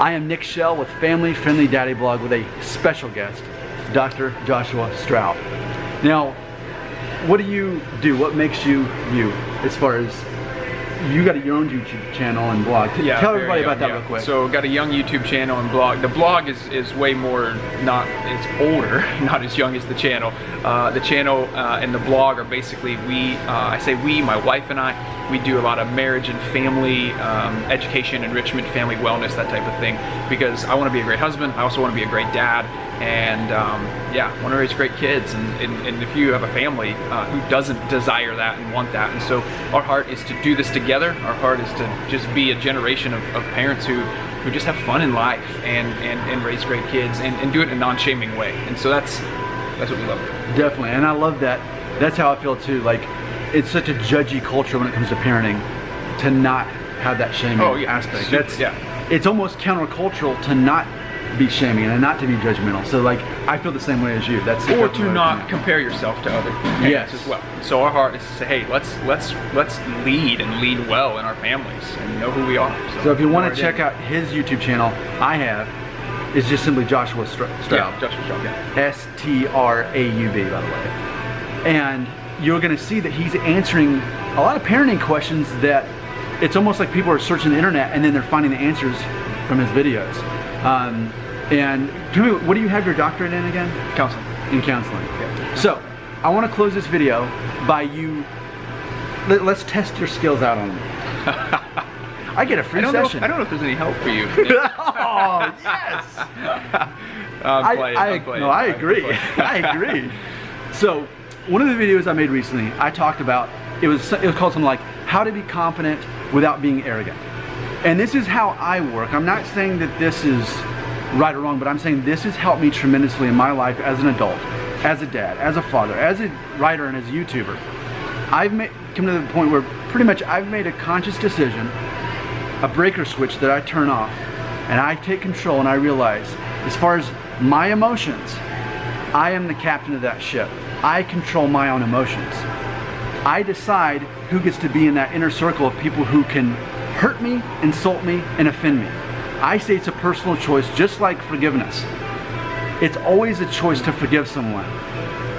I am Nick Shell with Family Friendly Daddy Blog with a special guest, Dr. Joshua Straub. Now, what do you do? What makes you you? As far as you got your own YouTube channel and blog. Yeah, tell everybody about that real quick. So got a young YouTube channel and blog. The blog is way more, it's older, not as young as the channel. The channel and the blog are basically I say we, my wife and I, we do a lot of marriage and family education, enrichment, family wellness, that type of thing. Because I want to be a great husband. I also want to be a great dad. And yeah, I want to raise great kids. And if you have a family who doesn't desire that and want that, and so our heart is to do this together. Our heart is to just be a generation of parents who just have fun in life and raise great kids and do it in a non-shaming way. And so that's what we love. Definitely, and I love that. That's how I feel too. Like, it's such a judgy culture when it comes to parenting, to not have that shaming aspect. It's almost countercultural to not be shaming and not to be judgmental. So like, I feel the same way as you. That's or to not compare yourself to other parents as well. So our heart is to say, hey, let's lead and lead well in our families and know who we are. So if you want to check out his YouTube channel, I have, it's just simply Joshua Straub. Yeah, Joshua Straub, yeah. S-T-R-A-U-B, by the way. And you're going to see that he's answering a lot of parenting questions that it's almost like people are searching the internet and then they're finding the answers from his videos. And tell me, what do you have your doctorate in again? Counseling. In counseling. Yeah. So, I want to close this video by you, let's test your skills out on me. I get a free session. I don't know if there's any help for you. Oh, yes! I agree. I agree. So, one of the videos I made recently, I talked about, it was called something like, how to be confident without being arrogant. And this is how I work. I'm not saying that this is right or wrong, but I'm saying this has helped me tremendously in my life as an adult, as a dad, as a father, as a writer, and as a YouTuber. I've come to the point where pretty much I've made a conscious decision, a breaker switch that I turn off, and I take control and I realize, as far as my emotions, I am the captain of that ship. I control my own emotions. I decide who gets to be in that inner circle of people who can hurt me, insult me, and offend me. I say it's a personal choice, just like forgiveness. It's always a choice to forgive someone.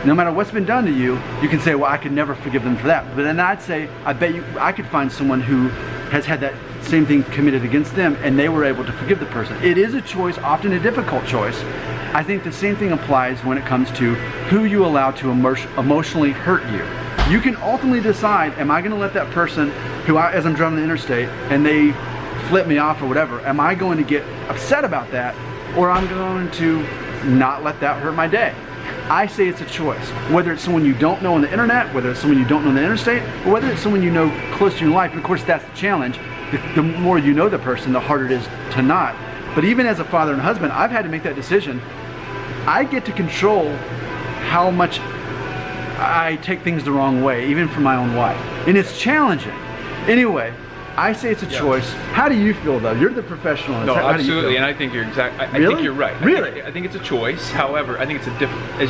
No matter what's been done to you, you can say, well, I could never forgive them for that. But then I'd say, I bet you I could find someone who has had that same thing committed against them and they were able to forgive the person. It is a choice, often a difficult choice. I think the same thing applies when it comes to who you allow to emotionally hurt you. You can ultimately decide, am I going to let that person who, as I'm driving the interstate and they flip me off or whatever, am I going to get upset about that, or I'm going to not let that hurt my day? I say it's a choice. Whether it's someone you don't know on the internet, whether it's someone you don't know on the interstate, or whether it's someone you know close to you in life. And of course, that's the challenge. The more you know the person, the harder it is to not. But even as a father and husband, I've had to make that decision. I get to control how much I take things the wrong way, even for my own wife. And it's challenging. Anyway, I say it's a choice. How do you feel though? You're the professional. No, absolutely, and I think you're I think you're right. Really? I think it's a choice. However, I think it's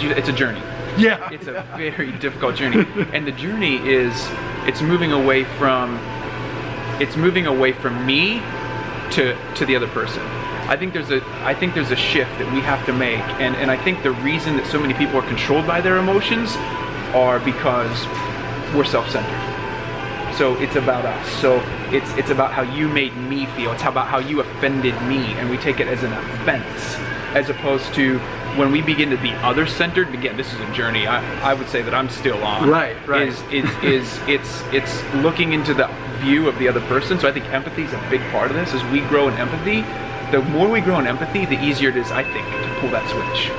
it's a journey. Yeah. It's a very difficult journey. And the journey is, it's moving away from me to the other person. I think there's a shift that we have to make, and I think the reason that so many people are controlled by their emotions are because we're self-centered. So it's about us. So it's about how you made me feel. It's about how you offended me, and we take it as an offense, as opposed to when we begin to be other-centered. Again, this is a journey. I would say that I'm still on. Right. It's looking into the view of the other person. So I think empathy is a big part of this. As we grow in empathy, the more we grow in empathy, the easier it is, I think, to pull that switch.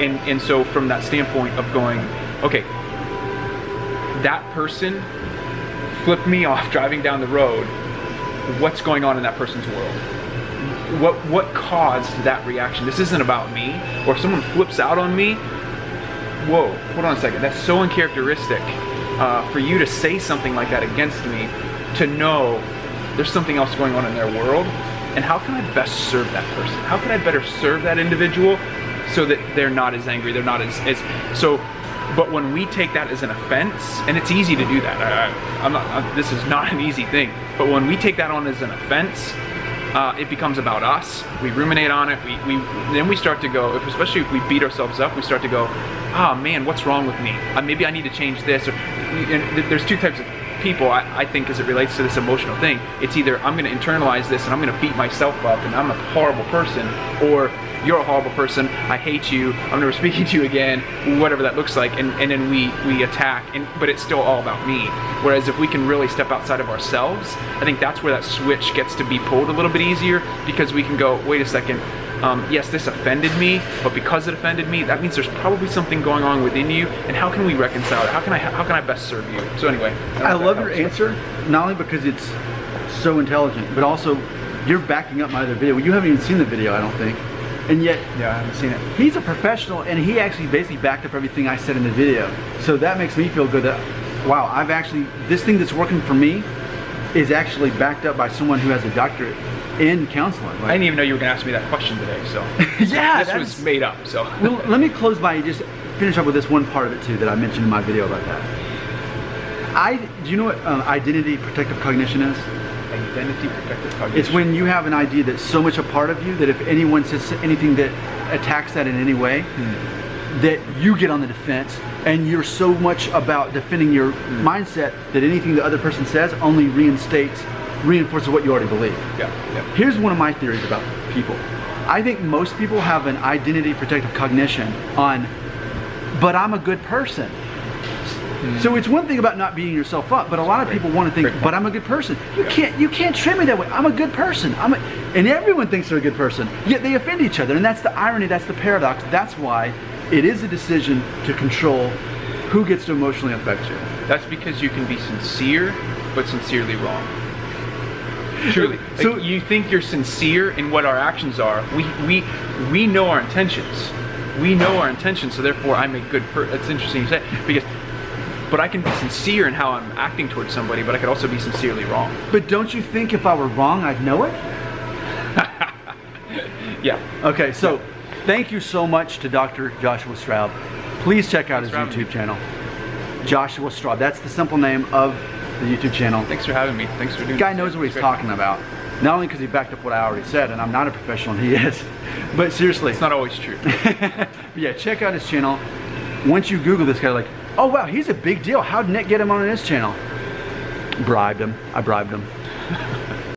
And so from that standpoint of going, okay, that person flipped me off driving down the road. What's going on in that person's world? What caused that reaction? This isn't about me. Or if someone flips out on me, whoa, hold on a second. That's so uncharacteristic for you to say something like that against me, to know there's something else going on in their world. And how can I best serve that person? How can I better serve that individual so that they're not as angry, they're not as so. But when we take that as an offense, and it's easy to do that, this is not an easy thing, but when we take that on as an offense, it becomes about us. We ruminate on it. Then we start to go, especially if we beat ourselves up, we start to go, oh man, what's wrong with me? Maybe I need to change this. There's two types of people, I think, as it relates to this emotional thing. It's either I'm going to internalize this and I'm going to beat myself up and I'm a horrible person, or you're a horrible person, I hate you, I'm never speaking to you again, whatever that looks like, and then we attack, but it's still all about me. Whereas if we can really step outside of ourselves, I think that's where that switch gets to be pulled a little bit easier, because we can go, wait a second, yes, this offended me, but because it offended me, that means there's probably something going on within you, and how can we reconcile it? How can I best serve you? So anyway, I love your answer, not only because it's so intelligent, but also you're backing up my other video. You haven't even seen the video, I don't think. And yet, yeah, I haven't seen it. He's a professional, and he actually basically backed up everything I said in the video. So that makes me feel good that, wow, I've actually, this thing that's working for me is actually backed up by someone who has a doctorate in counseling. Like, I didn't even know you were going to ask me that question today, so yeah, this was made up. So well, let me close by and just finish up with this one part of it too that I mentioned in my video about that. Do you know what identity protective cognition is? Identity protective cognition. It's when you have an idea that's so much a part of you that if anyone says anything that attacks that in any way, that you get on the defense, and you're so much about defending your mindset that anything the other person says only reinforces what you already believe. Yeah. Here's one of my theories about people. I think most people have an identity protective cognition on, but I'm a good person. So it's one thing about not beating yourself up, but a lot of people want to think, but I'm a good person. You can't treat me that way. I'm a good person. And everyone thinks they're a good person, yet they offend each other. And that's the irony, that's the paradox. That's why it is a decision to control who gets to emotionally affect you. That's because you can be sincere, but sincerely wrong. Truly. So you think you're sincere in what our actions are. We know our intentions. We know our intentions, so therefore I'm a good person. That's interesting you say, but I can be sincere in how I'm acting towards somebody, but I could also be sincerely wrong. But don't you think if I were wrong, I'd know it? Yeah. Okay, so thank you so much to Dr. Joshua Straub. Please check out his YouTube channel. Joshua Straub. That's the simple name of the YouTube channel. Thanks for having me. Thanks for doing this. The guy knows what he's talking about. Not only because he backed up what I already said, and I'm not a professional, and he is, but seriously. It's not always true. Yeah, check out his channel. Once you Google this guy, like, oh wow, he's a big deal. How'd Nick get him on his channel? Bribed him. I bribed him.